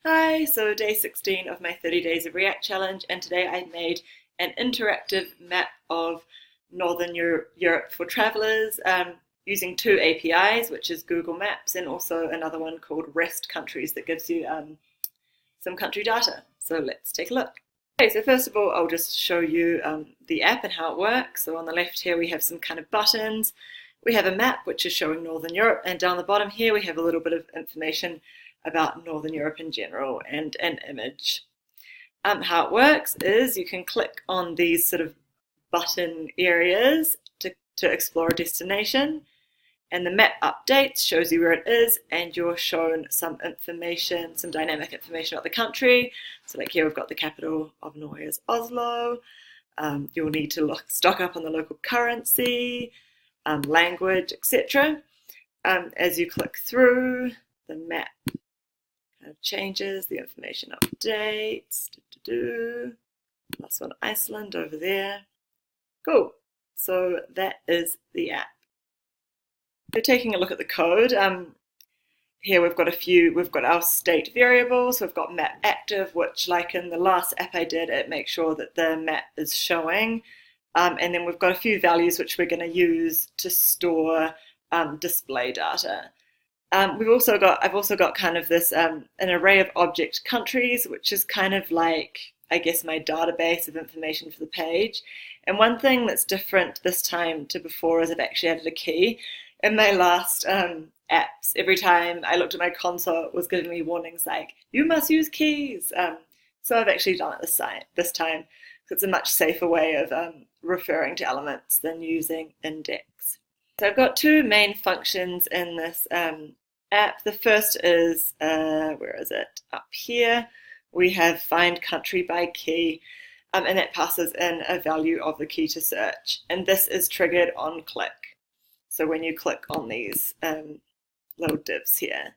Hi, so day 16 of my 30 days of React challenge, and today I made an interactive map of Northern Europe for travelers using two APIs, which is Google Maps and also another one called REST Countries that gives you some country data. So let's take a look. Okay, so first of all, I'll just show you the app and how it works. So on the left here, we have some kind of buttons. We have a map, which is showing Northern Europe, and down the bottom here, we have a little bit of information about Northern Europe in general and an image. How it works is you can click on these sort of button areas to explore a destination, and the map updates, shows you where it is, and you're shown some information, some dynamic information about the country. So like here we've got the capital of Norway is Oslo. You'll need to stock up on the local currency, language, etc. As you click through, the map kind of changes, the information updates. Last one, Iceland over there. Cool. So that is the app. So taking a look at the code, here we've got our state variables. So we've got map active, which like in the last app I did, it makes sure that the map is showing. And then we've got a few values which we're going to use to store display data. I've also got kind of this an array of object countries, which is kind of like, I guess, my database of information for the page. And one thing that's different this time to before is I've actually added a key. In my last apps, every time I looked at my console, it was giving me warnings like, you must use keys. So I've actually done it this time. It's a much safer way of referring to elements than using index. So I've got two main functions in this app. The first is, where is it? Up here. We have find country by key, and that passes in a value of the key to search. And this is triggered on click. So when you click on these little divs here,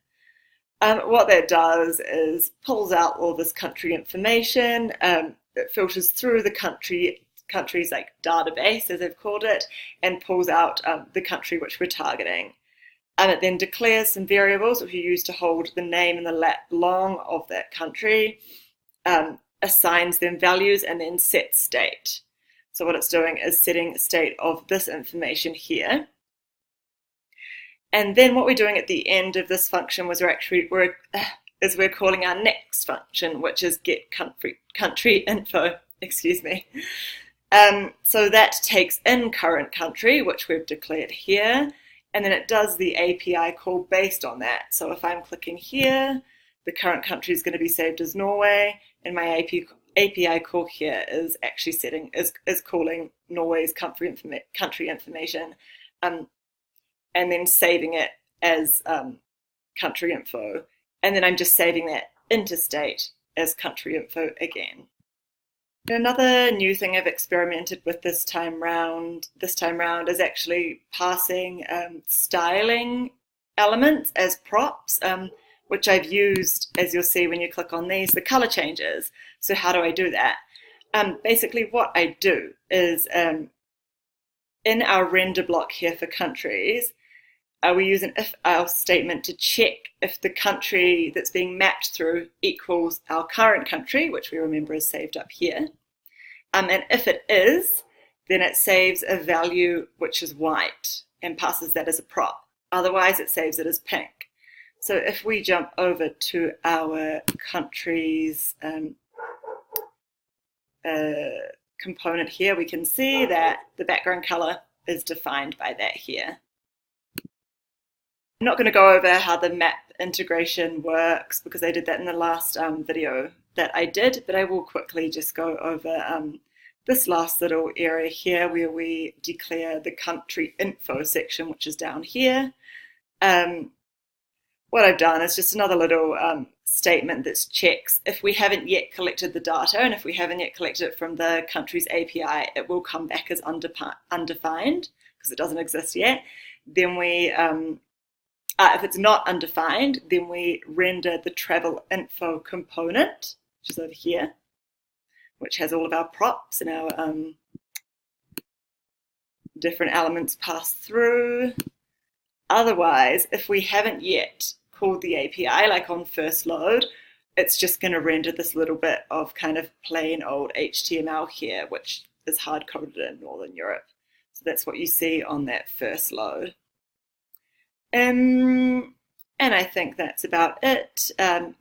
what that does is pulls out all this country information. It filters through the country's like database, as they've called it, and pulls out the country which we're targeting. And it then declares some variables which we use to hold the name and the lat long of that country, assigns them values, and then sets state. So what it's doing is setting state of this information here. And then what we're doing at the end of this function was we're calling our next function, which is get country info. Excuse me. So that takes in current country, which we've declared here, and then it does the API call based on that. So if I'm clicking here, the current country is going to be saved as Norway, and my API call here is actually is calling Norway's country information. And then saving it as country info. And then I'm just saving that into state as country info again. And another new thing I've experimented with this time round is actually passing styling elements as props, which I've used, as you'll see when you click on these, the color changes. So how do I do that? Basically what I do is in our render block here for countries, we use an if-else statement to check if the country that's being mapped through equals our current country, which we remember is saved up here. And if it is, then it saves a value which is white and passes that as a prop. Otherwise, it saves it as pink. So if we jump over to our countries component here, we can see that the background color is defined by that here. I'm not going to go over how the map integration works because I did that in the last video that I did, but I will quickly just go over this last little area here where we declare the country info section, which is down here. What I've done is just another little statement that checks if we haven't yet collected the data, and if we haven't yet collected it from the country's API, it will come back as undefined because it doesn't exist yet. Then we if it's not undefined, then we render the travel info component, which is over here, which has all of our props and our different elements passed through. Otherwise, if we haven't yet called the API, like on first load, it's just going to render this little bit of kind of plain old HTML here, which is hard coded in Northern Europe. So that's what you see on that first load. And I think that's about it.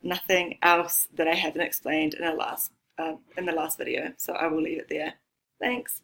Nothing else that I haven't explained in the last video, so I will leave it there. Thanks.